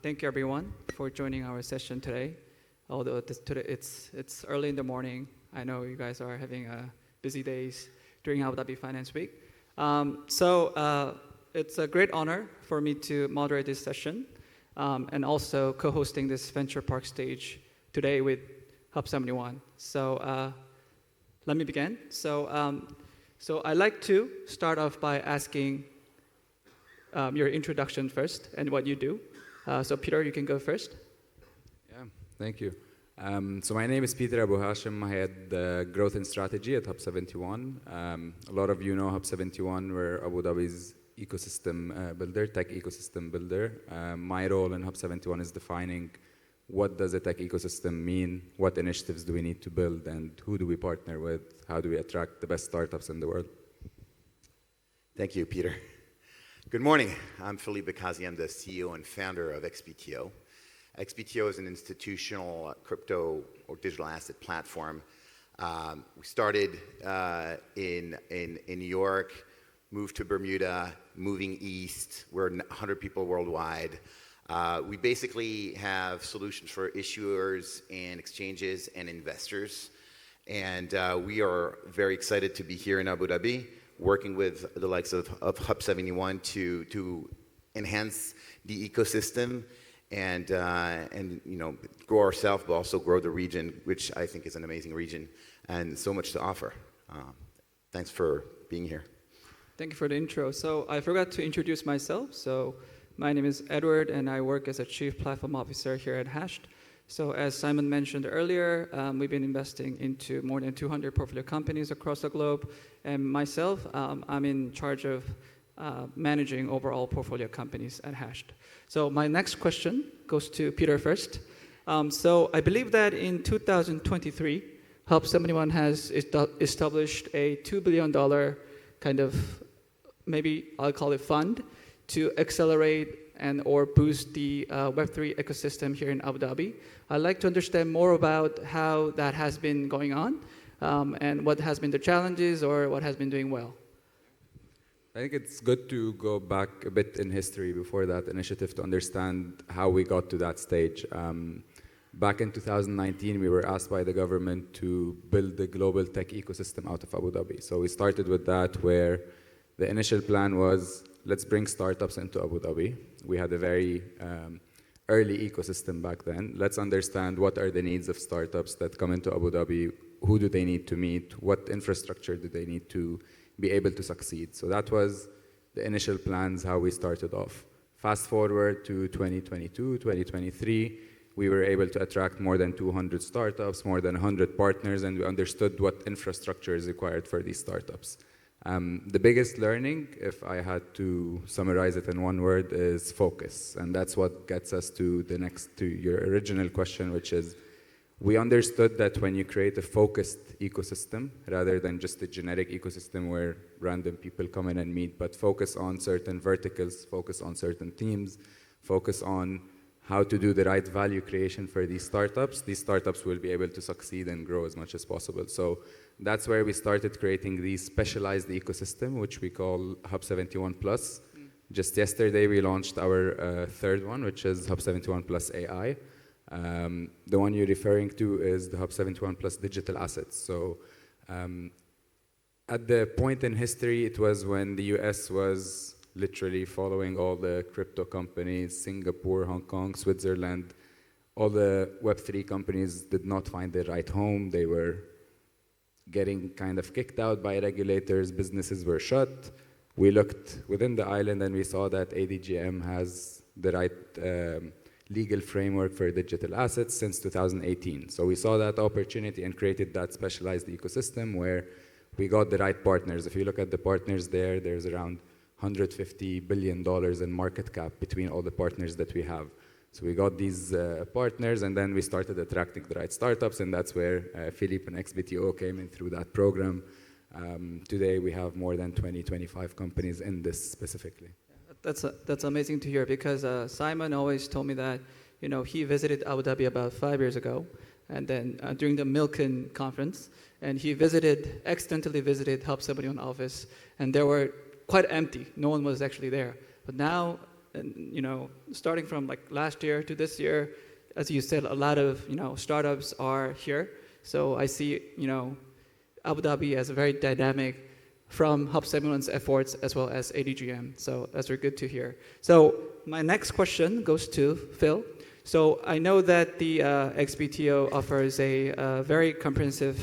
Thank you everyone for joining our session today. Although today it's early in the morning, I know you guys are having busy days during Abu Dhabi Finance Week. It's a great honor for me to moderate this session and also co-hosting this Venture Park stage today with Hub71. Let me begin. I'd like to start off by asking your introduction first and what you do. Peter, you can go first. Yeah, thank you. My name is Peter Abu Hashim. I head growth and strategy at Hub71. A lot of you know Hub71. We're Abu Dhabi's ecosystem builder, tech ecosystem builder. My role in Hub71 is defining what does a tech ecosystem mean, what initiatives do we need to build, and who do we partner with, how do we attract the best startups in the world. Thank you, Peter. Good morning. I'm Philippe Bakazi. I'm the CEO and founder of XBTO. XBTO is an institutional crypto or digital asset platform. We started in New York, moved to Bermuda, moving east. We're 100 people worldwide. We basically have solutions for issuers and exchanges and investors. And we are very excited to be here in Abu Dhabi, working with the likes of Hub71 to enhance the ecosystem and grow ourselves, but also grow the region, which I think is an amazing region and so much to offer. Thanks for being here. Thank you for the intro. I forgot to introduce myself. My name is Edward, and I work as a Chief Platform Officer here at Hashed. As Simon mentioned earlier, we've been investing into more than 200 portfolio companies across the globe. And myself, I'm in charge of managing overall portfolio companies at Hashed. My next question goes to Peter first. I believe that in 2023, Hub71 has established a $2 billion kind of, maybe I'll call it fund, to accelerate or boost the Web3 ecosystem here in Abu Dhabi. I'd like to understand more about how that has been going on and what has been the challenges or what has been doing well. I think it's good to go back a bit in history before that initiative to understand how we got to that stage. Back in 2019, we were asked by the government to build the global tech ecosystem out of Abu Dhabi. So we started with that, where the initial plan was, let's bring startups into Abu Dhabi. We had a very early ecosystem back then. Let's understand what are the needs of startups that come into Abu Dhabi, who do they need to meet, what infrastructure do they need to be able to succeed. So that was the initial plans, how we started off. Fast forward to 2022, 2023, we were able to attract more than 200 startups, more than 100 partners, and we understood what infrastructure is required for these startups. The biggest learning, if I had to summarize it in one word, is focus. And that's what gets us to your original question, which is, we understood that when you create a focused ecosystem, rather than just a generic ecosystem where random people come in and meet, but focus on certain verticals, focus on certain teams, focus on how to do the right value creation for these startups will be able to succeed and grow as much as possible. So that's where we started creating the specialized ecosystem, which we call Hub71+. Just yesterday, we launched our third one, which is Hub71+ AI. The one you're referring to is the Hub71+ digital assets. So at the point in history, it was when the US was literally following all the crypto companies, Singapore, Hong Kong, Switzerland. All the Web3 companies did not find their right home. They were getting kind of kicked out by regulators. Businesses were shut. We looked within the island and we saw that ADGM has the right legal framework for digital assets since 2018. So we saw that opportunity and created that specialized ecosystem where we got the right partners. If you look at the partners there, there's around $150 billion in market cap between all the partners that we have. So we got these partners, and then we started attracting the right startups, and that's where Philippe and XBTO came in through that program. Today, we have more than 25 companies in this specifically. That's amazing to hear, because Simon always told me that he visited Abu Dhabi about 5 years ago, and then during the Milken conference, and he accidentally visited Hub71 office, and they were quite empty. No one was actually there. But now and starting from like last year to this year, as you said, a lot of startups are here. So I see Abu Dhabi as a very dynamic from Hub71's efforts as well as ADGM. So that's very good to hear. So my next question goes to Phil. So I know that the XBTO offers a very comprehensive,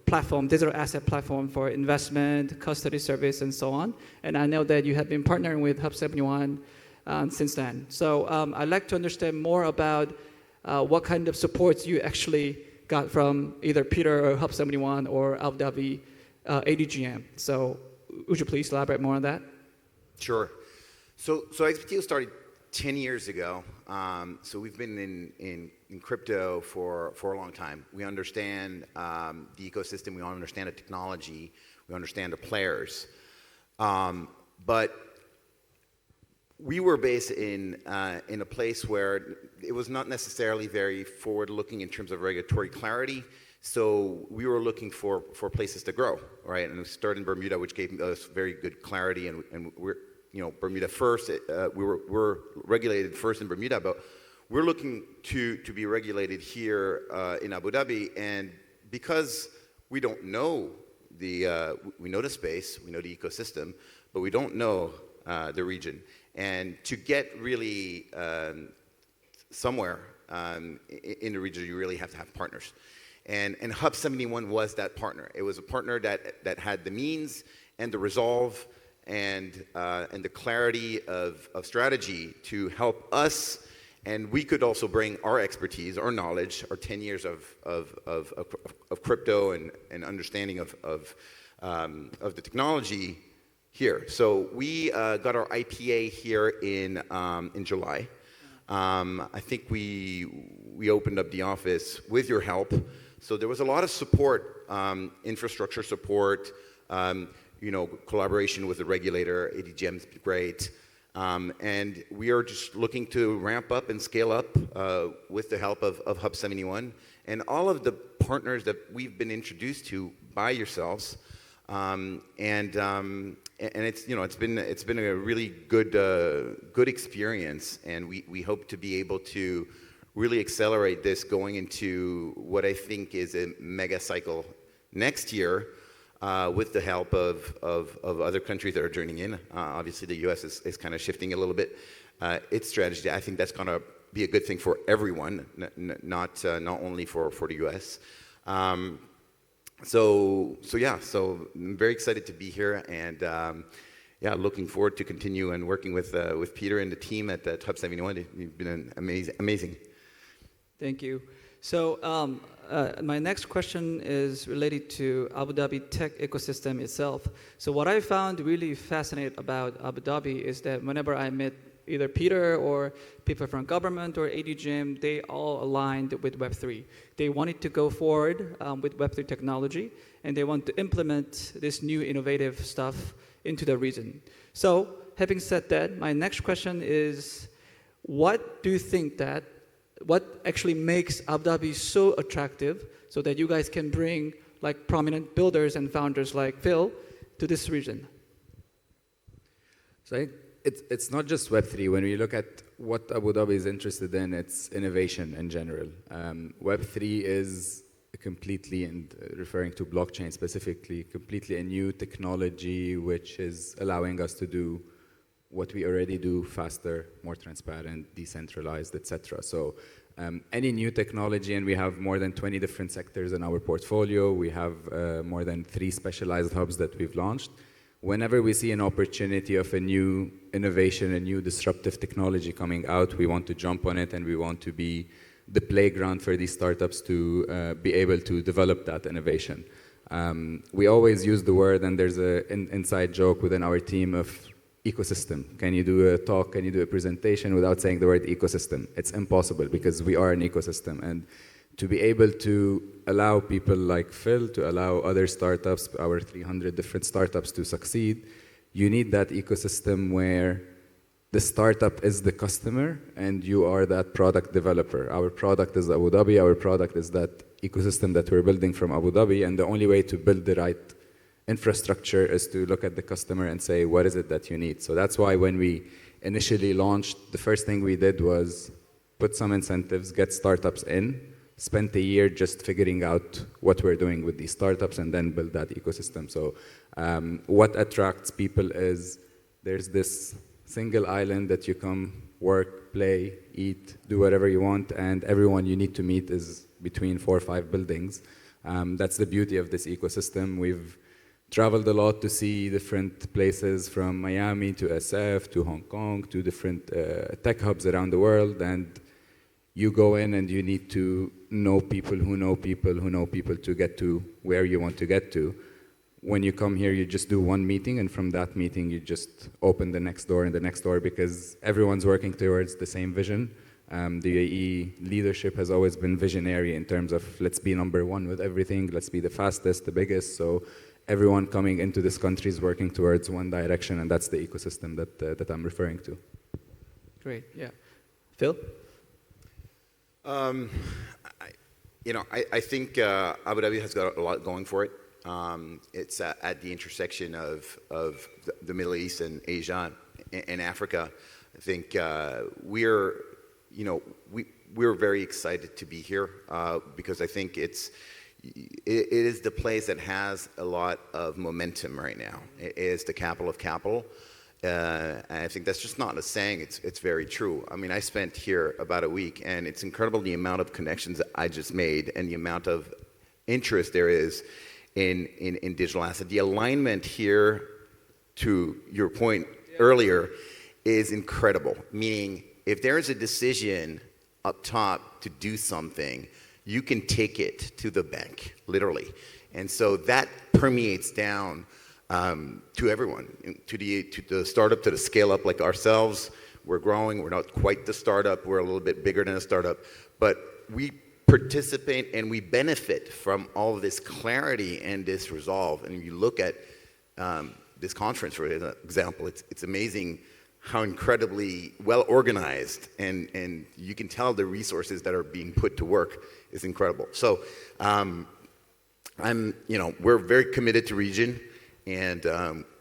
platform, digital asset platform for investment, custody service, and so on. And I know that you have been partnering with Hub71 since then. So I'd like to understand more about what kind of supports you actually got from either Peter or Hub71 or Abu Dhabi ADGM. So would you please elaborate more on that? Sure. So XBTO started 10 years ago. So we've been in crypto for a long time. We understand the ecosystem, we understand the technology, we understand the players. But we were based in a place where it was not necessarily very forward-looking in terms of regulatory clarity. So we were looking for places to grow, right? And we started in Bermuda, which gave us very good clarity, and we're Bermuda first. We're regulated first in Bermuda, but we're looking to be regulated here in Abu Dhabi. And because we don't know we know the space, we know the ecosystem, but we don't know the region. And to get really somewhere in the region, you really have to have partners. And Hub71 was that partner. It was a partner that had the means and the resolve and the clarity of strategy to help us. And we could also bring our expertise, our knowledge, our 10 years of crypto and understanding of the technology here. So we got our IPA here in July. I think we opened up the office with your help. So there was a lot of support, infrastructure support, collaboration with the regulator. ADGM's great. And we are just looking to ramp up and scale up with the help of Hub71 and all of the partners that we've been introduced to by yourselves. And it's been a really good experience, and we hope to be able to really accelerate this going into what I think is a mega cycle next year with the help of other countries that are joining in. Obviously, the U.S. is kind of shifting a little bit its strategy. I think that's going to be a good thing for everyone, not only for the U.S. So I'm very excited to be here, and looking forward to continue and working with Peter and the team at Hub71. You've been amazing. Thank you. So my next question is related to Abu Dhabi tech ecosystem itself. So what I found really fascinating about Abu Dhabi is that whenever I met either Peter or people from government or ADGM, they all aligned with Web3. They wanted to go forward with Web3 technology, and they want to implement this new innovative stuff into the region. So having said that, my next question is, what do you think what actually makes Abu Dhabi so attractive so that you guys can bring like prominent builders and founders like Phil to this region? So it's not just Web3. When we look at what Abu Dhabi is interested in, it's innovation in general. Web3 is completely, and referring to blockchain specifically, completely a new technology which is allowing us to do what we already do faster, more transparent, decentralized, etc. So any new technology, and we have more than 20 different sectors in our portfolio. We have more than 3 specialized hubs that we've launched. Whenever we see an opportunity of a new innovation, a new disruptive technology coming out, we want to jump on it, and we want to be the playground for these startups to be able to develop that innovation. We always use the word, and there's an inside joke within our team of ecosystem. Can you do a talk, can you do a presentation without saying the word ecosystem? It's impossible, because we are an ecosystem. And to be able to allow people like Phil, to allow other startups, our 300 different startups to succeed, you need that ecosystem where the startup is the customer and you are that product developer. Our product is Abu Dhabi, our product is that ecosystem that we're building from Abu Dhabi, and the only way to build the right infrastructure is to look at the customer and say, what is it that you need? So that's why when we initially launched, the first thing we did was put some incentives, get startups in, spent a year just figuring out what we're doing with these startups, and then build that ecosystem. So what attracts people is there's this single island that you come, work, play, eat, do whatever you want, and everyone you need to meet is between 4 or 5 buildings. That's the beauty of this ecosystem. We've traveled a lot to see different places, from Miami to SF to Hong Kong to different tech hubs around the world, and you go in and you need to know people who know people who know people to get to where you want to get to. When you come here, you just do one meeting, and from that meeting, you just open the next door and the next door, because everyone's working towards the same vision. The UAE leadership has always been visionary in terms of let's be number one with everything, let's be the fastest, the biggest. So everyone coming into this country is working towards one direction, and that's the ecosystem that I'm referring to. Great, yeah. Phil? I think Abu Dhabi has got a lot going for it. It's at the intersection of the Middle East and Asia and Africa. I think we're very excited to be here because I think it is the place that has a lot of momentum right now. It is the capital of capital. And I think that's just not a saying, it's very true. I mean, I spent here about a week, and it's incredible the amount of connections that I just made and the amount of interest there is in digital asset. The alignment here, to your point earlier, is incredible. Meaning, if there is a decision up top to do something, you can take it to the bank, literally. And so that permeates down to everyone, to the startup, to the scale up like ourselves. We're growing, we're not quite the startup, we're a little bit bigger than a startup, but we participate and we benefit from all of this clarity and this resolve. And you look at this conference, for example, it's amazing how incredibly well organized, and you can tell the resources that are being put to work is incredible. So we're very committed to region. And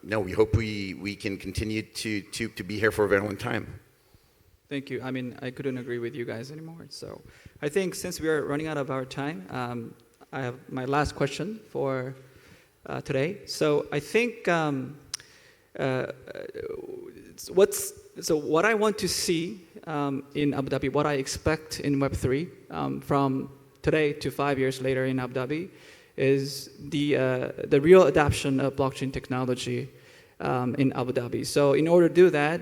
we hope we can continue to be here for a very long time. Thank you. I mean, I couldn't agree with you guys anymore. So I think since we are running out of our time, I have my last question for today. So I think what I want to see in Abu Dhabi, what I expect in Web3 from today to 5 years later in Abu Dhabi, is the real adoption of blockchain technology in Abu Dhabi. So in order to do that,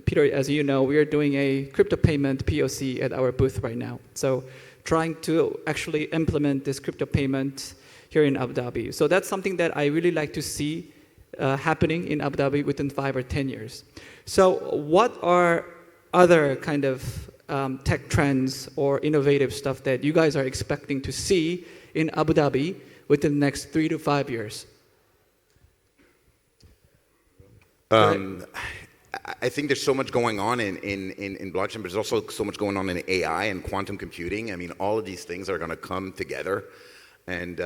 Peter, as you know, we are doing a crypto payment POC at our booth right now. So trying to actually implement this crypto payment here in Abu Dhabi. So that's something that I really like to see happening in Abu Dhabi within 5 or 10 years. So what are other kind of tech trends or innovative stuff that you guys are expecting to see in Abu Dhabi within the next 3 to 5 years? I think there's so much going on in blockchain, but there's also so much going on in AI and quantum computing. I mean, all of these things are going to come together, and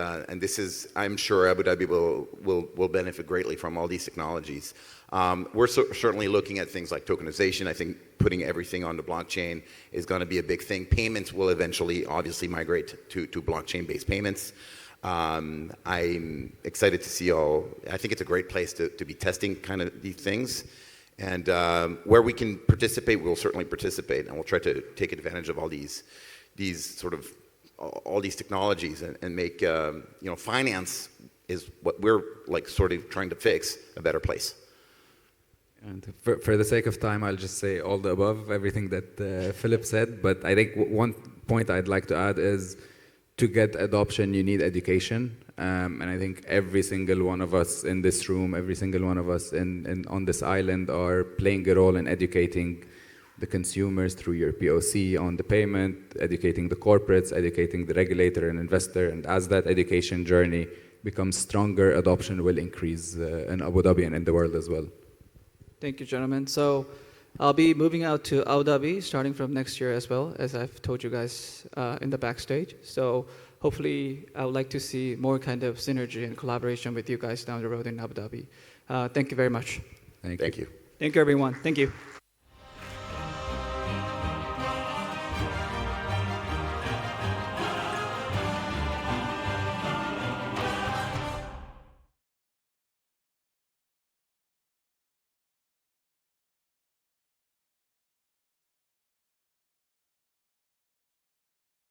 this is, I'm sure Abu Dhabi will benefit greatly from all these technologies. We're certainly looking at things like tokenization. I think putting everything on the blockchain is going to be a big thing. Payments will eventually, obviously, migrate to blockchain-based payments. I'm excited to see I think it's a great place to be testing kind of these things. And where we can participate, we'll certainly participate, and we'll try to take advantage of all these technologies and make finance is what we're like sort of trying to fix a better place. And for the sake of time, I'll just say all the above, everything that Philip said. But I think one point I'd like to add is to get adoption, you need education. And I think every single one of us in this room, every single one of us on this island are playing a role in educating the consumers through your POC on the payment, educating the corporates, educating the regulator and investor. And as that education journey becomes stronger, adoption will increase in Abu Dhabi and in the world as well. Thank you, gentlemen. So I'll be moving out to Abu Dhabi starting from next year as well, as I've told you guys in the backstage. So hopefully I would like to see more kind of synergy and collaboration with you guys down the road in Abu Dhabi. Thank you very much. Thank you. Thank you. Thank you, everyone. Thank you.